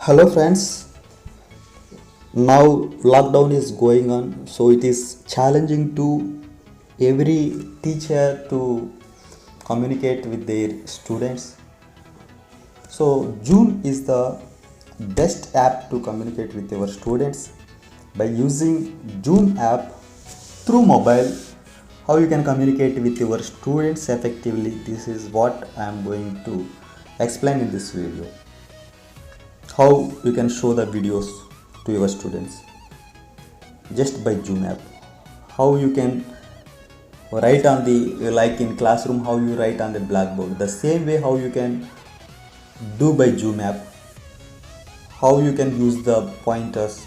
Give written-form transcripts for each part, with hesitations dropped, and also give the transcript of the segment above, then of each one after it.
Hello friends, now lockdown is going on, so it is challenging to every teacher to communicate with their students. So Zoom is the best app to communicate with our students. By using Zoom app through mobile, how you can communicate with your students effectively, this is what I am going to explain in this video. How you can show the videos to your students just by Zoom app. How you can write on the, like in classroom, how you write on the blackboard, the same way how you can do by Zoom app. How you can use the pointers,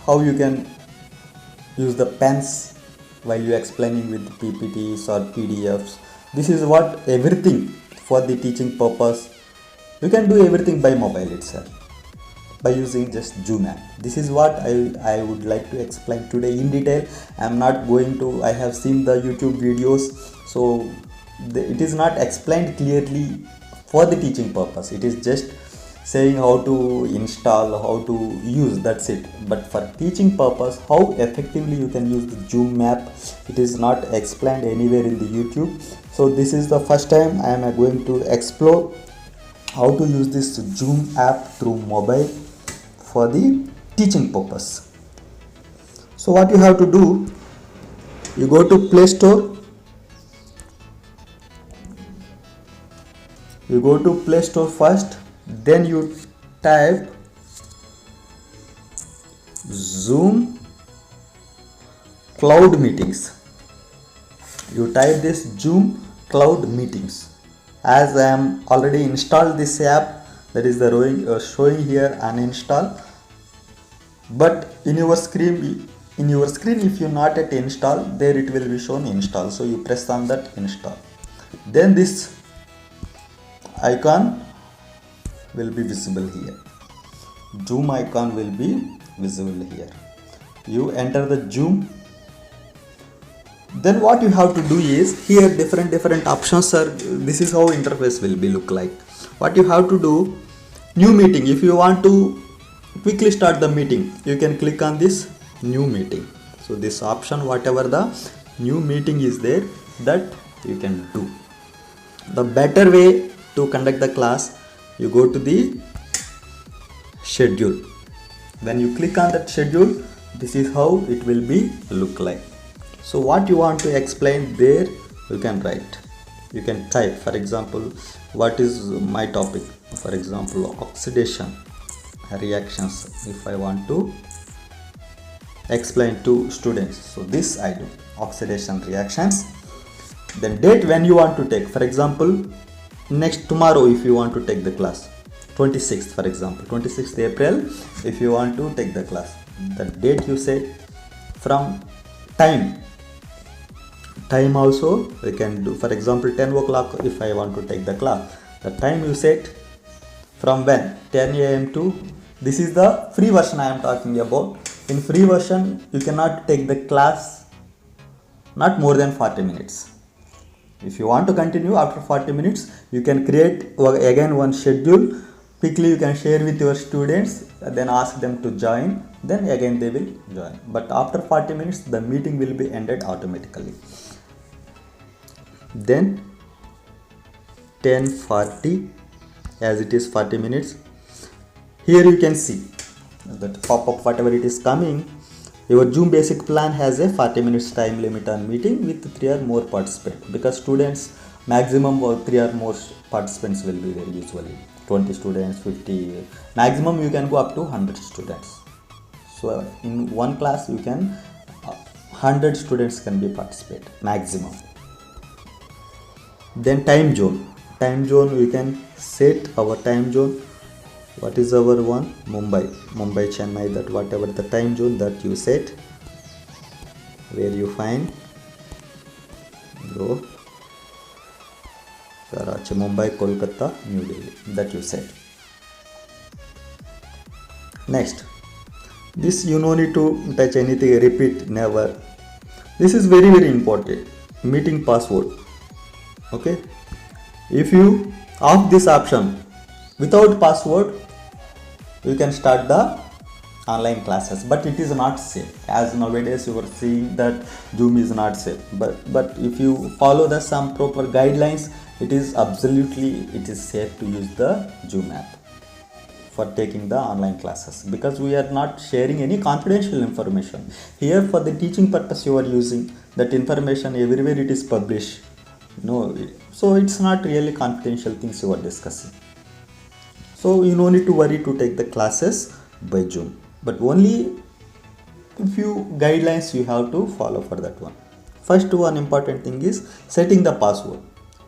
how you can use the pens while you explaining with PPTs or PDFs. This is what everything for the teaching purpose. You can do everything by mobile itself by using just Zoom app. This is what I would like to explain today in detail. I am not going to, I have seen the YouTube videos, so it is not explained clearly for the teaching purpose. It is just saying how to install, how to use, that's it. But for teaching purpose, how effectively you can use the Zoom app, it is not explained anywhere in the YouTube. So this is the first time I am going to explore how to use this Zoom app through mobile for the teaching purpose. So what you have to do, you go to Play Store, first, then you type Zoom Cloud Meetings. You type this Zoom Cloud Meetings. As I am already installed this app, that is the showing here uninstall. But in your screen if you not yet install, there it will be shown install. So you press on that install. Then this icon will be visible here. Zoom icon will be visible here. You enter the Zoom. Then what you have to do is, here different options are, this is how interface will be look like. What you have to do, new meeting. If you want to quickly start the meeting, you can click on this new meeting. So this option, whatever the new meeting is there, that you can do. The better way to conduct the class, you go to the schedule. When you click on that schedule, this is how it will be look like. So what you want to explain there, you can write, you can type. For example, what is my topic? For example, oxidation reactions. If I want to explain to students, so this I do, oxidation reactions. Then date when you want to take. For example, next tomorrow if you want to take the class, 26th, for example, 26th April, if you want to take the class, the date you set. From time also we can do. For example, 10 o'clock if I want to take the class, the time you set from when, 10 a.m. to, this is the free version I am talking about. In free version you cannot take the class not more than 40 minutes. If you want to continue after 40 minutes, you can create again one schedule. Quickly you can share with your students, then ask them to join, then again they will join. But after 40 minutes the meeting will be ended automatically. Then 10:40, as it is 40 minutes, here you can see that pop-up whatever it is coming. Your Zoom basic plan has a 40 minutes time limit on meeting with 3 or more participants, because students maximum or 3 or more participants will be there, usually 20 students, 50, maximum you can go up to 100 students. So in one class you can 100 students can be participate maximum. Then time zone, we can set our time zone. What is our one? Mumbai, Chennai, that whatever the time zone that you set, where you find, go Karachi, Mumbai, Kolkata, New Delhi, that you set. Next, this you no need to touch anything, repeat, never. This is very important, meeting password. Okay, if you off this option, Without password you can start the online classes, but it is not safe, as nowadays you are seeing that Zoom is not safe. But if you follow the some proper guidelines, it is absolutely, it is safe to use the Zoom app for taking the online classes, because we are not sharing any confidential information here. For the teaching purpose you are using that information, everywhere it is published. No, so it's not really confidential things you are discussing. So you no need to worry to take the classes by Zoom, but only few guidelines you have to follow for that one. First one important thing is setting the password.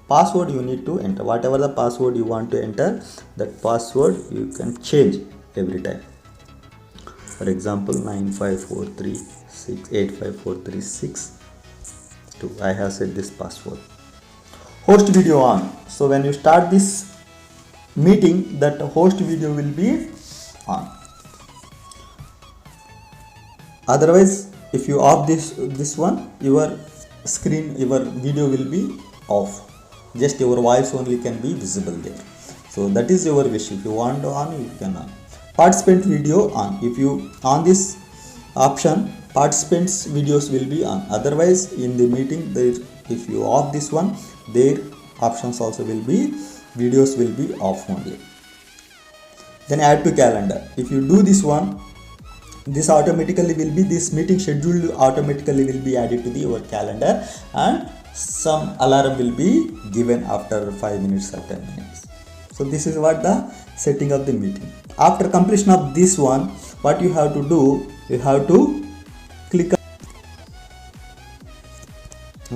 Password you need to enter whatever the password you want to enter. That password you can change every time. For example, 95436854362. I have set this password. Host video on. So when you start this meeting, that host video will be on. Otherwise, if you off this one, your screen, your video will be off. Just your voice only can be visible there. So that is your wish. If you want on, you can on. Participant video on. If you on this option, participants videos will be on. Otherwise, in the meeting, there, if you off this one, their options also will be, videos will be off only. Then add to calendar. If you do this one, this automatically will be, this meeting schedule automatically will be added to your calendar, and some alarm will be given after 5 minutes or 10 minutes. So this is what the setting of the meeting. After completion of this one, what you have to do, you have to click on,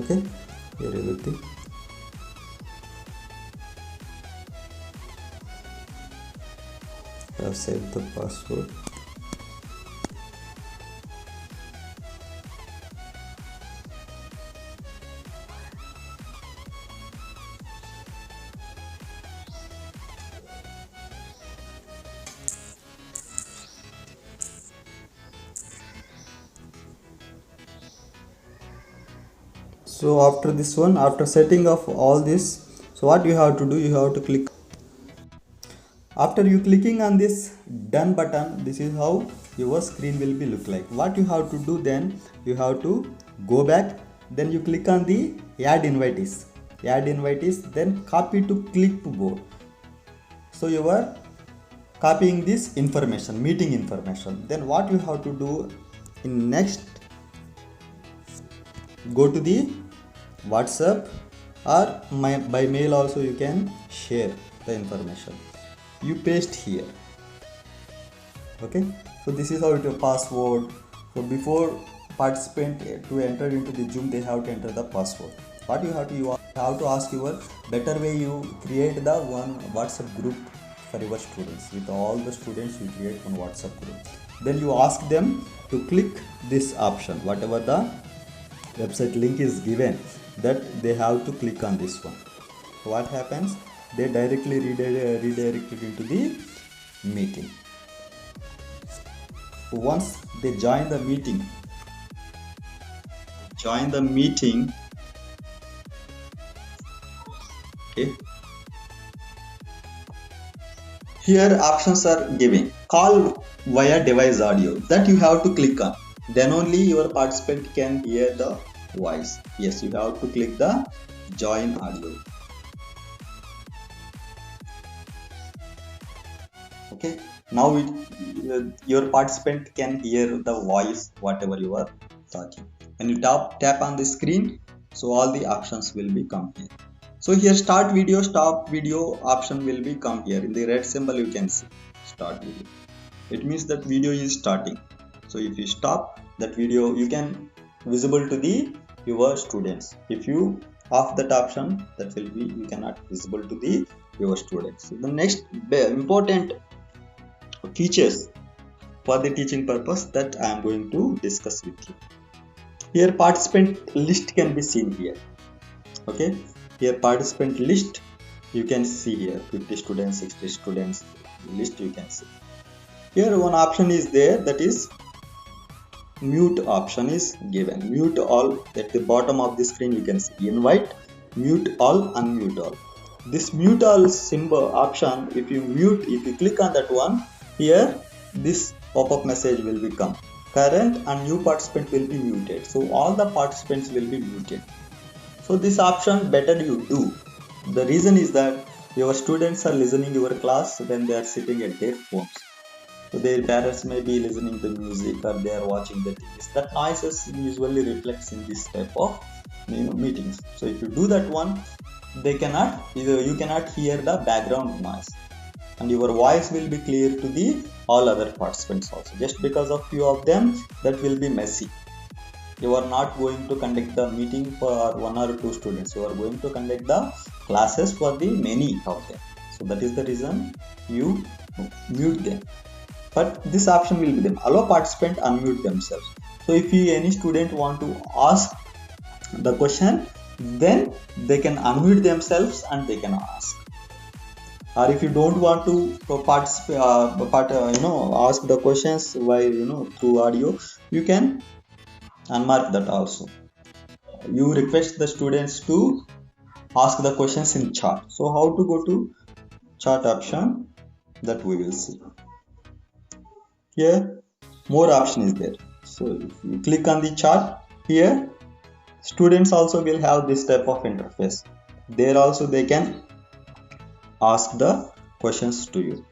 okay, here everything. I have saved the password. So after this one, after setting of all this, so what you have to do, you have to click. After you clicking on this done button, this is how your screen will be look like. What you have to do, then you have to go back, then you click on the add invitees, then copy to clipboard. So you are copying this information, meeting information. Then what you have to do in next, go to the WhatsApp or by mail also you can share the information. You paste here. Okay, so this is how it your password. So before participant to enter into the Zoom, they have to enter the password. What you have to ask your better way, you create the one WhatsApp group for your students. With all the students you create one WhatsApp group, then you ask them to click this option, whatever the website link is given, that they have to click on this one. So what happens, they directly redirected into the meeting. Once they join the meeting, okay, here options are giving. Call via device audio, that you have to click on, then only your participant can hear the voice. Yes, you have to click the join audio. Okay, now your participant can hear the voice whatever you are talking. When you tap on the screen, so all the options will be come here. So here start video, stop video option will be come here. In the red symbol you can see start video. It means that video is starting. So if you stop that video, you can visible to the your students. If you off that option, that will be, you cannot visible to the your students. So the next important features for the teaching purpose that I am going to discuss with you. Here participant list can be seen here. Okay, here participant list you can see here 50 students, 60 students list you can see. Here one option is there, that is mute option is given. Mute all, at the bottom of the screen you can see invite, mute all, unmute all. This mute all symbol option, if you click on that one, here this pop-up message will become current and new participant will be muted. So all the participants will be muted. So this option better you do. The reason is that your students are listening your class when they are sitting at their phones. So their parents may be listening to music or they are watching the TV. That noises usually reflects in this type of meetings. So if you do that one, you cannot hear the background noise, and your voice will be clear to the all other participants also. Just because of few of them, that will be messy. You are not going to conduct the meeting for one or two students. You are going to conduct the classes for the many of them. So that is the reason you mute them. But this option will be them. Allow participant unmute themselves. So if any student want to ask the question, then they can unmute themselves and they can ask. Or if you don't want to participate, ask the questions while through audio, you can unmark that also. You request the students to ask the questions in chat. So how to go to chat option, that we will see. Here more option is there. So if you click on the chat, here students also will have this type of interface. There also they can ask the questions to you.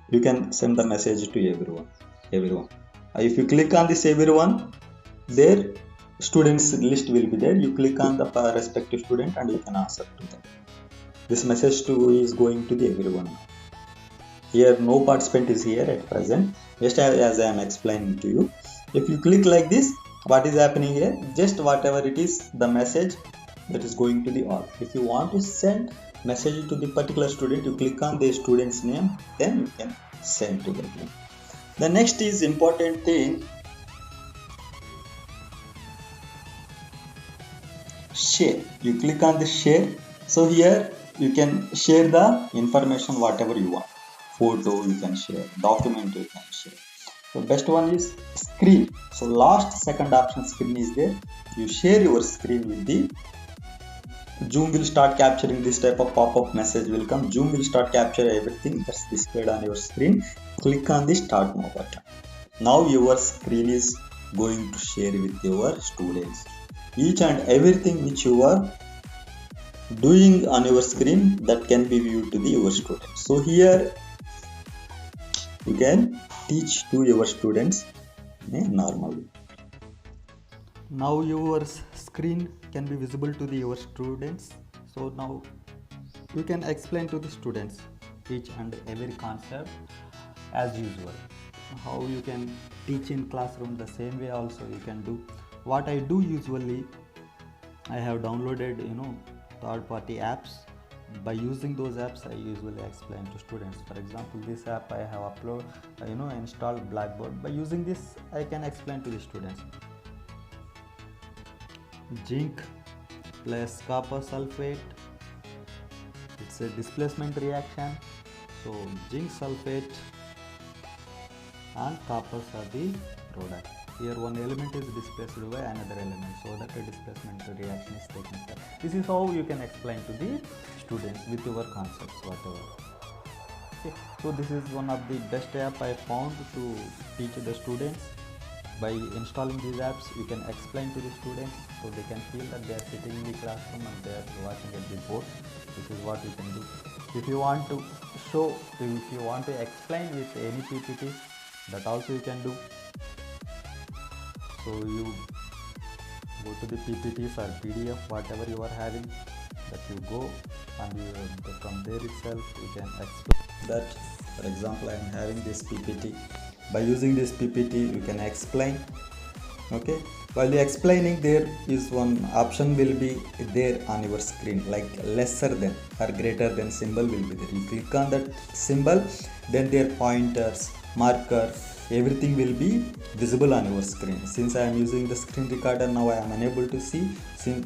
You can send the message to everyone. If you click on this everyone, their students list will be there. You click on the respective student and you can answer to them. This message is going to the everyone. Here no participant is here at present, just as I am explaining to you. If you click like this, what is happening here? Just whatever it is, the message that is going to the all. If you want to send message to the particular student, you click on the student's name, then you can send to them. The next is important thing, share. You click on the share. So here you can share the information whatever you want. Photo you can share, document you can share. So best one is screen. So last second option screen is there. You share your screen with the Zoom will start capturing this type of pop-up message will come. Zoom will start capture everything that's displayed on your screen. Click on the start now button. Now your screen is going to share with your students. Each and everything which you are doing on your screen, that can be viewed to your students. So here you can teach to your students normally. Now your screen can be visible to your students. So now you can explain to the students each and every concept as usual. How you can teach in classroom, the same way also you can do. What I do usually, I have downloaded third-party apps. By using those apps, I usually explain to students. For example, this app I have installed Blackboard. By using this, I can explain to the students. Zinc plus copper sulfate, it's a displacement reaction. So zinc sulfate and copper are the product. Here one element is displaced by another element, so that a displacement reaction is taking place. This is how you can explain to the students with your concepts, whatever. Okay. So this is one of the best app I found to teach the students. By installing these apps, you can explain to the students, so they can feel that they are sitting in the classroom and they are watching at the board. This is what you can do. If you want to show, if you want to explain with any PPT, that also you can do. So you go to the PPTs or PDF, whatever you are having, that you go and from there itself you can explain that. For example, I am having this PPT. By using this PPT, you can explain. Okay, while you explaining, there is one option will be there on your screen, like lesser than or greater than symbol will be there. You click on that symbol, then their pointers, marker, everything will be visible on your screen. Since I am using the screen recorder now, I am unable to see,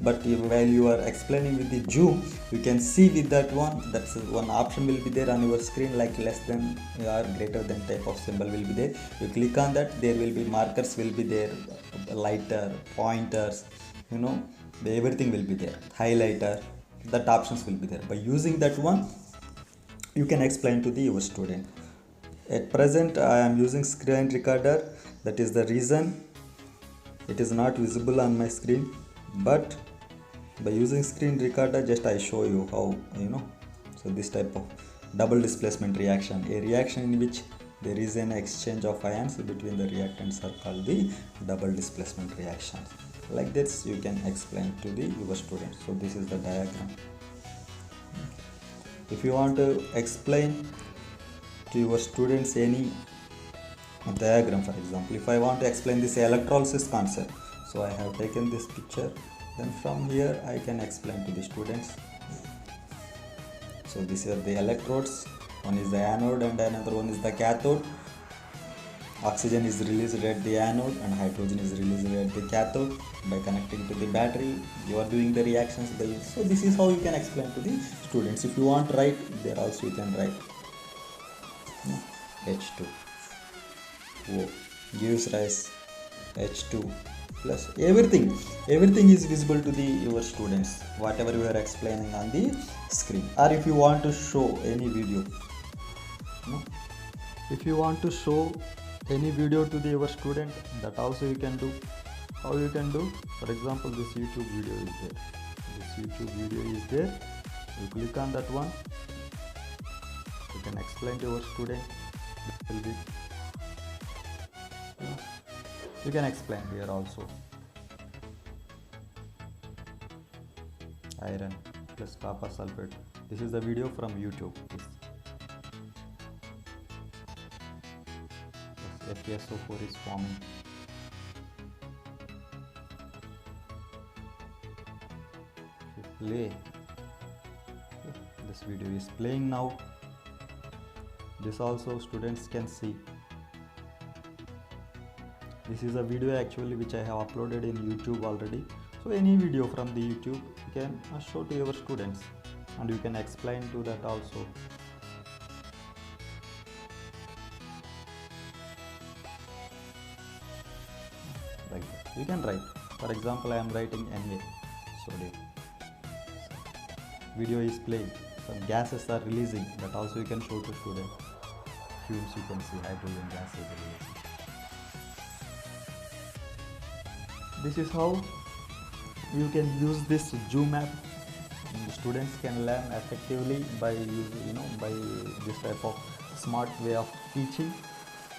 but while you are explaining with the Zoom, you can see with that one. That's one option will be there on your screen, like less than or greater than type of symbol will be there. You click on that, there will be markers will be there, lighter, pointers, everything will be there, highlighter. that options will be there. By using that one, you can explain to the your student. At present I am using screen recorder, that is the reason it is not visible on my screen. But by using screen recorder, just I show you how, so this type of double displacement reaction, a reaction in which there is an exchange of ions between the reactants, are called the double displacement reaction. Like this you can explain to the your students. So this is the diagram. If you want to explain to your students any diagram, for example, if I want to explain this electrolysis concept, so I have taken this picture, then from here I can explain to the students. So these are the electrodes, one is the anode and another one is the cathode. Oxygen is released at the anode and hydrogen is released at the cathode. By connecting to the battery, you are doing the reactions. So this is how you can explain to the students. If you want to write there also, you can write H2O gives rise H2 plus everything is visible to the your students, whatever you are explaining on the screen. Or if you want to show any video, if you want to show any video to the your student, that also you can do. How you can do? For example, this YouTube video is there. You click on that one, you can explain to your student. You can explain here also. Iron plus copper sulfate. This is the video from YouTube. FeSO4 is forming. Play. This video is playing now. This also students can see. This is a video actually which I have uploaded in YouTube already. So any video from the YouTube you can show to your students and you can explain to that also. Like that. You can write. For example, I am writing Na sodium. Video is playing. Some gases are releasing. That also you can show to students. Fumes you can see, hydrogen gas is releasing. This is how you can use this Zoom app. Students can learn effectively by by this type of smart way of teaching.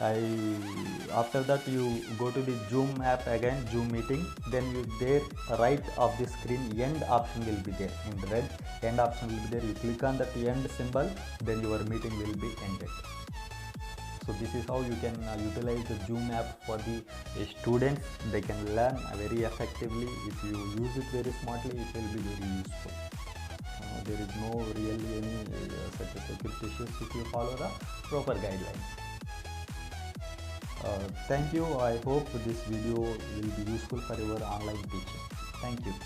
After that you go to the Zoom app again, Zoom meeting, then there right of the screen end option will be there in red. End option will be there. You click on that end symbol, then your meeting will be ended. So this is how you can utilize the Zoom app for the students. They can learn very effectively. If you use it very smartly, it will be very useful. There is no really any such a security issues if you follow the proper guidelines. Thank you. I hope this video will be useful for your online teaching. Thank you.